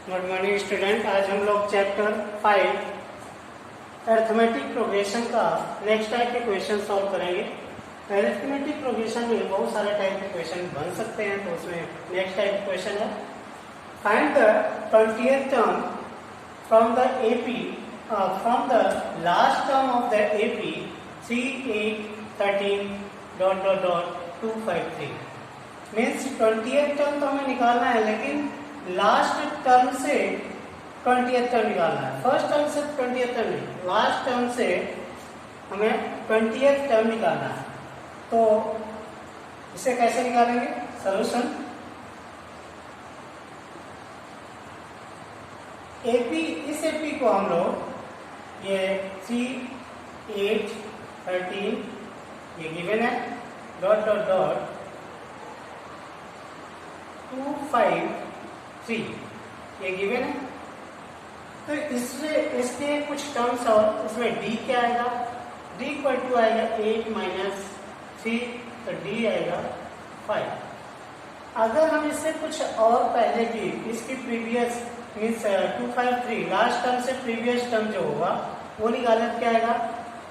Good morning student. आज हम लोग चैप्टर 5 अरिथमेटिक प्रोग्रेशन का नेक्स्ट टाइप के क्वेश्चन सॉल्व करेंगे। अरिथमेटिक प्रोग्रेशन में बहुत सारे टाइप के क्वेश्चन बन सकते हैं, तो उसमें नेक्स्ट टाइप क्वेश्चन है find the 20th term from the AP from the last term of the AP 3, 8, 13 ... 253। Means 20th term तो हमें निकालना है, लेकिन लास्ट टर्म से 20th टर्म निकालना है। फर्स्ट टर्म से 20th टर्म नहीं, लास्ट टर्म से हमें 20th टर्म निकालना है। तो इसे कैसे निकालेंगे? सॉल्यूशन एपी, इस एपी को हम लोग ये 3, 8, 13 ये गिवन है, ... 253 ये गिवन है। तो इसके कुछ टर्म्स और इसमें डी क्या आएगा? डी इक्वल टू आएगा 8 - 3, तो डी आएगा 5। अगर हम इससे कुछ और पहले की इसकी प्रीवियस मीन्स 253 लास्ट टर्म से प्रीवियस टर्म जो होगा वो निकाले, क्या आएगा?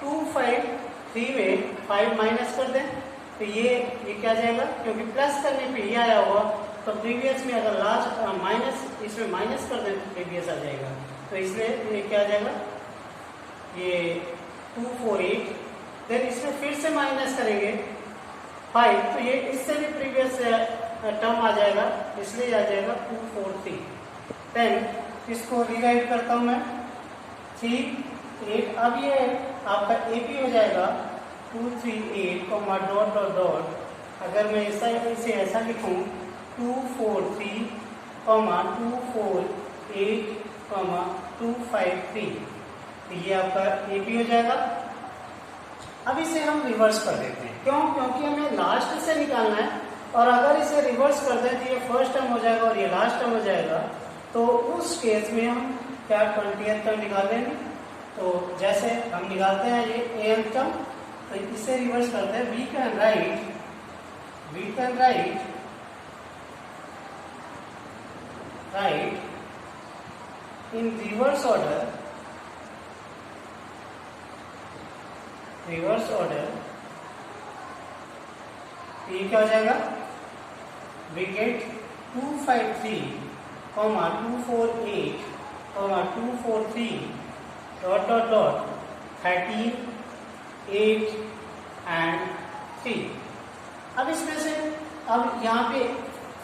253 में 5 माइनस कर दें तो ये क्या जाएगा, क्योंकि प्लस करने पे ये आया होगा, तो प्रीवियस में अगर लास्ट माइनस इसमें माइनस कर दें तो प्रीवियस आ जाएगा। तो इसलिए ये क्या आ जाएगा, ये 248। देन इसमें फिर से माइनस करेंगे 5, तो ये इससे भी प्रीवियस टर्म आ जाएगा, इसलिए आ जाएगा 243। देन इसको रिवाइव करता हूं मैं 3, 8। अब ये आपका एपी हो जाएगा 238, ... अगर मैं इसे ऐसा लिखूं 243, 248, 253, तो ये आपका एपी हो जाएगा। अब इसे हम रिवर्स कर देते हैं। क्यों? क्योंकि हमें लास्ट से निकालना है, और अगर इसे रिवर्स कर दें तो ये फर्स्ट टर्म हो जाएगा और ये लास्ट टर्म हो जाएगा। तो उस केस में हम क्या 20th टर्म निकाल लेंगे। तो जैसे हम निकालते हैं ये an टर्म, तो इसे रिवर्स करते हैं। We can write in reverse order ये क्या हो जाएगा? we get 253, 248, 243, ... 13, 8 and 3। अब इसमें से अब यहाँ पे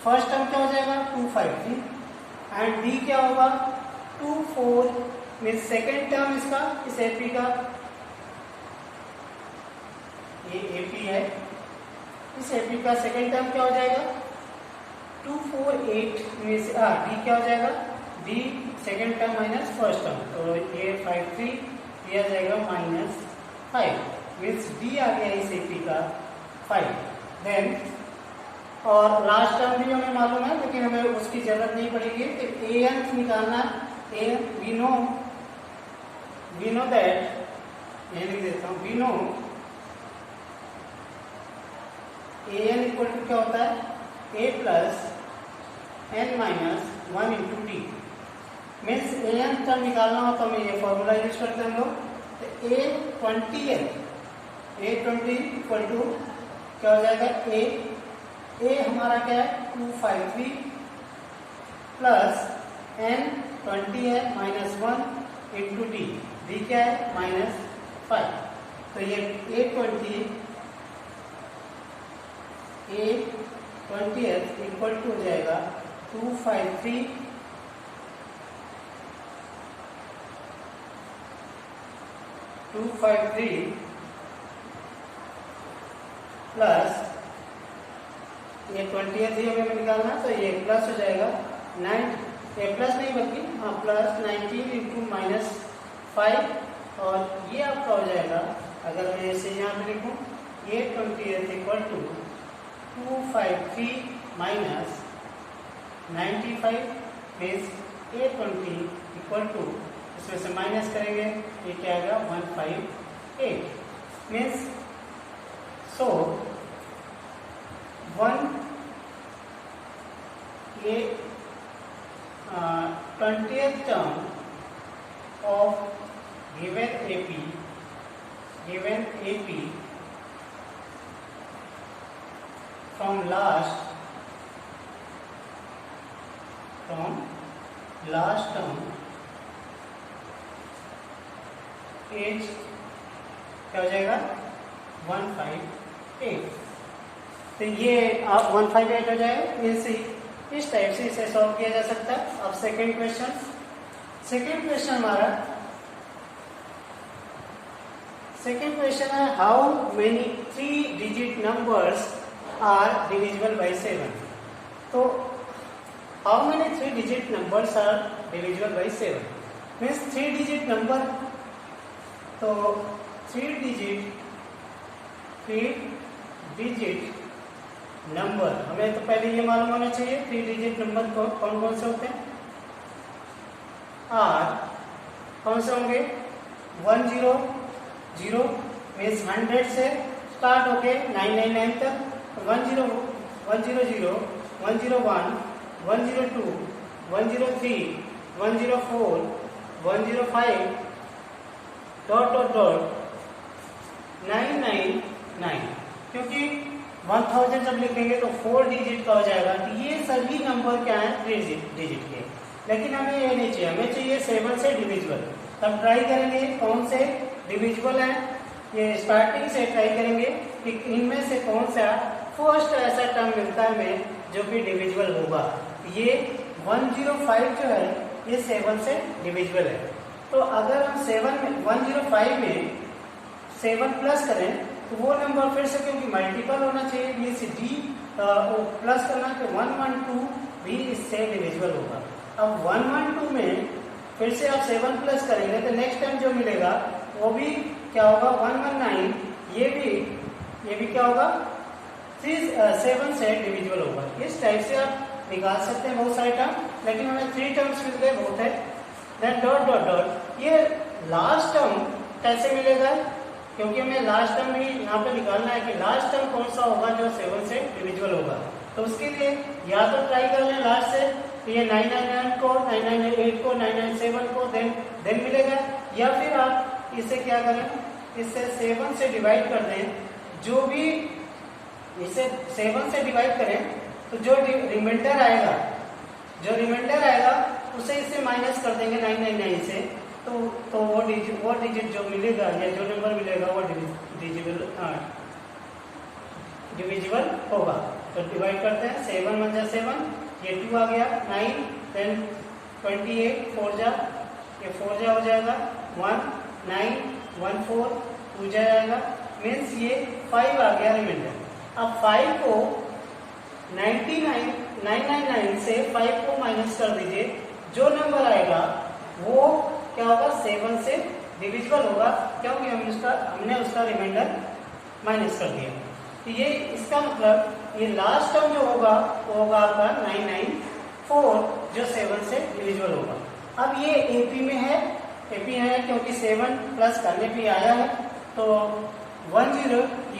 फर्स्ट टर्म क्या हो जाएगा? 253 एंड डी क्या होगा? 24 मीन सेकेंड टर्म इसका, इस एपी का, ये एपी है, इस एपी का सेकेंड टर्म क्या हो जाएगा? 248 में से डी क्या हो जाएगा? D second term minus first term, तो ये 53 दिया जाएगा -5, मीन्स डी आ गया इस एपी का 5। देन और लास्ट टर्म भी हमें मालूम है, लेकिन हमें उसकी जरूरत नहीं पड़ेगी। तो an निकालना, वी नो दैट, ये लिख देता हूँ, we know an equal to क्या होता है? a plus n minus 1 into D. Means an term निकालना हो तो हमें ये फॉर्मूला यूज करते हैं हम लोग। तो a20 इक्वल टू क्या हो जाएगा? a हमारा क्या है? 253 प्लस n20 है -1 इंटू डी क्या है? -5। तो ये a20 इक्वल टू हो जाएगा 253 प्लस ये 20th ही हमें निकालना, तो ये प्लस हो जाएगा 9, ये प्लस नहीं बल्कि प्लस 19 इंटू -5, और ये आपका हो जाएगा, अगर मैं इसे यहाँ पे लिखूँ, ये 20th equal to 253 minus 95 means a20 equal to, इसमें से माइनस करेंगे ये क्या आएगा? 158 मीन्स सो 1 ये 20th term of given AP from last term is क्या हो जाएगा 158। तो ये आप 158 हो जाएगा। इस टाइप से इसे सॉल्व किया जा सकता है। अब सेकंड क्वेश्चन हमारा है how many 3 digit numbers are divisible by 7। तो how many 3 digit numbers are divisible by 7 means 3 digit number. तो 3 डिजिट नंबर हमें तो पहले ये मालूम होना चाहिए 3 डिजिट नंबर कौन कौन से होते हैं। आर कौन से होंगे 100 मीन्स 100 से स्टार्ट होके 999 तक 100 100 101 102 103 104 105 ..999 क्योंकि 1000 जब लिखेंगे तो 4 डिजिट का हो जाएगा। तो ये सभी नंबर क्या है 3 डिजिट के। लेकिन हमें ये नहीं चाहिए, हमें चाहिए 7 से डिविजिबल। तब ट्राई करेंगे कौन से डिविजिबल है। ये स्टार्टिंग से ट्राई करेंगे कि इनमें से कौन सा फर्स्ट ऐसा टर्म मिलता है हमें जो कि डिविजिबल होगा। ये 105 जो है ये 7 से डिविजिबल है। तो अगर हम 105 में 7 प्लस करें तो वो नंबर फिर से क्योंकि मल्टीपल होना चाहिए मीन्स डी प्लस करना तो 112 भी इससे डिविजिबल होगा। अब 112 में फिर से आप 7 प्लस करेंगे तो नेक्स्ट टाइम जो मिलेगा वो भी क्या होगा 119। ये भी क्या होगा 7 से डिविजिबल होगा। इस टाइप से आप निकाल सकते हैं बहुत सारे टर्म, लेकिन हमें 3 टर्म्स मिल गए बहुत है। देन डॉट ये लास्ट टर्म कैसे मिलेगा क्योंकि हमें लास्ट टर्म भी यहाँ पे निकालना है कि लास्ट टर्म कौन सा होगा जो 7 से डिविजिबल होगा। तो उसके लिए या तो ट्राई कर लें लास्ट से तो ये 999 को 998 को 997 को देन मिलेगा, या फिर आप इसे क्या करें इससे 7 से डिवाइड कर दें। जो भी इसे 7 से डिवाइड करें तो जो रिमाइंडर आएगा उसे इससे माइनस कर देंगे 999 से। तो वो डिजिट जो मिलेगा या जो नंबर मिलेगा वो डिविजिबल होगा। तो डिवाइड करते हैं 7 1 जा 7 ये 2 आ गया 9 देन 28 4 जा ये 4 जा हो जाएगा 1 9 1 4 2 जाएगा मीन्स ये 5 आ गया रिमाइंडर। अब 5 को 999 से 5 को माइनस कर दीजिए, जो नंबर आएगा वो क्या होगा 7 से डिविजिबल होगा क्योंकि हमने उसका रिमाइंडर माइनस कर दिया। तो ये इसका मतलब ये लास्ट टर्म जो होगा वो होगा आपका 994 जो 7 से डिविजिबल होगा। अब ये एपी में है क्योंकि 7 प्लस करने पे आया है तो 10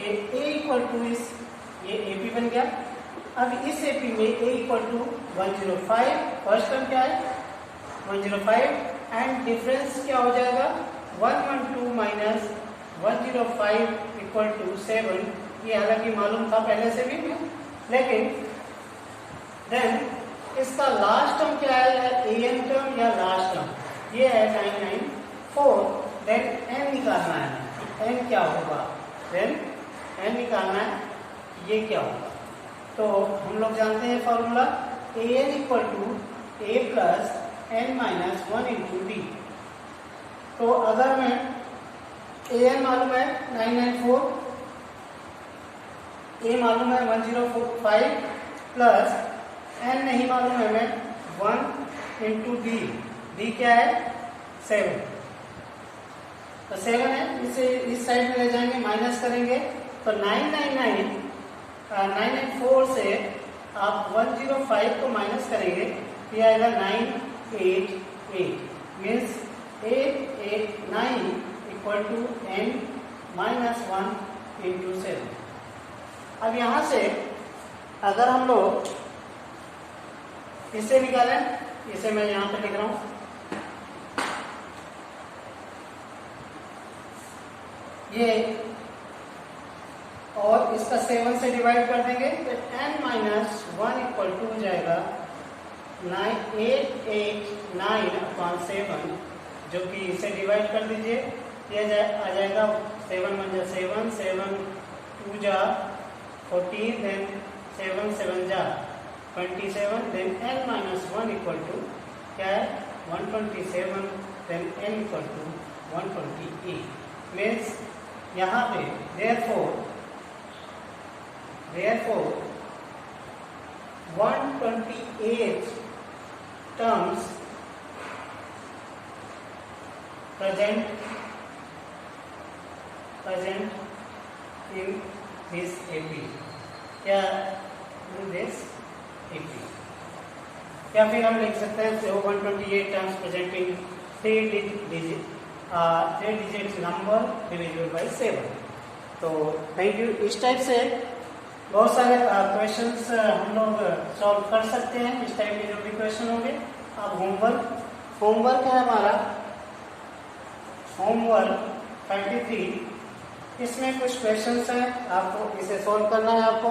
ये a इक्वल टू ये एपी बन गया। अब इस एपी में a equal to 105 first term क्या है 105 एंड डिफरेंस क्या हो जाएगा 112 माइनस 105 इक्वल टू 7। ये हालांकि मालूम था पहले से भी, लेकिन देन इसका लास्ट टर्म क्या है एन टर्म या लास्ट टर्म ये है 994। देन एन निकालना है, एन क्या होगा देन एन निकालना है ये क्या होगा। तो हम लोग जानते हैं formula n equal to a plus n minus 1 into D. तो अगर मैं an मालूम है 994 a मालूम है 1045 प्लस n नहीं मालूम है मैं 1 इंटू डी क्या है 7। तो 7 है इसे इस साइड में ले जाएंगे माइनस करेंगे तो 994 से आप 105 को माइनस करेंगे ये आएगा 988 means 889 equal to n minus 1 into 7। अब यहाँ से अगर हम लोग इसे निकालें इसे मैं यहाँ पे लिख रहा हूँ, ये और इसका 7 से डिवाइड कर देंगे तो n माइनस 1 इक्वल टू हो जाएगा 889/7, जो कि इसे डिवाइड कर दीजिए, ये आ जाएगा 7 1 जा 7, 7 2 जा 14, देन 7 7 जा 27, then n minus 1 equal to क्या है 127, then n equal to 128 means यहाँ पे therefore 128 terms present in this AP, क्या in this AP, या फिर हम लिख सकते हैं 128 terms presenting 3 digits number divisible by 7। तो थैंक यू। इस टाइप से बहुत सारे क्वेश्चंस हम लोग सॉल्व कर सकते हैं। इस टाइप के जो भी क्वेश्चन होंगे, अब होमवर्क है हमारा, होमवर्क 33, इसमें कुछ क्वेश्चंस हैं, आपको इसे सॉल्व करना है। आपको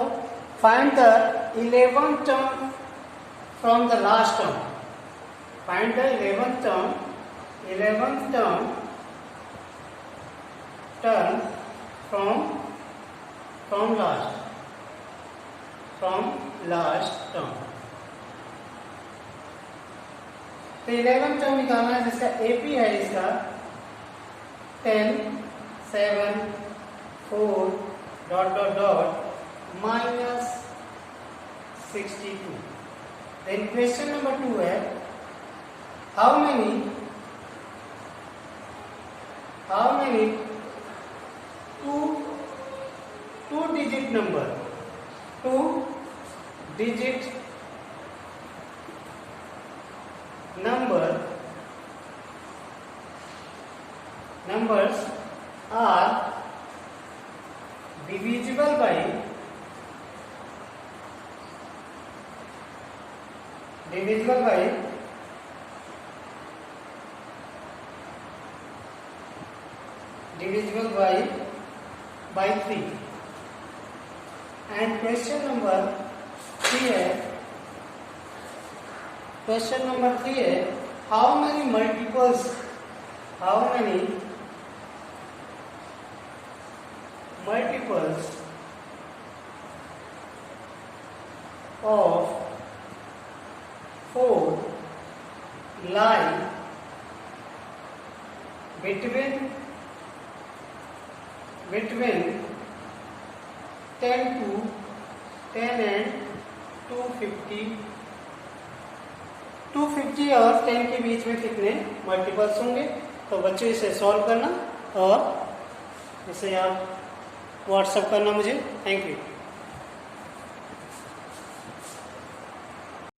find the 11th term from the last term, find the 11th term from last term। तो 11th टर्म निकालना है, जिसका AP है इसका 10 7 4 minus 62। then question number 2 है, how many two digit numbers are divisible by by 3। and question number 3 है, how many multiples of 4 lie between 10 and 250 और 10 के बीच में कितने मल्टीपल्स होंगे। तो बच्चों इसे सॉल्व करना और इसे आप व्हाट्सएप करना मुझे। Thank you.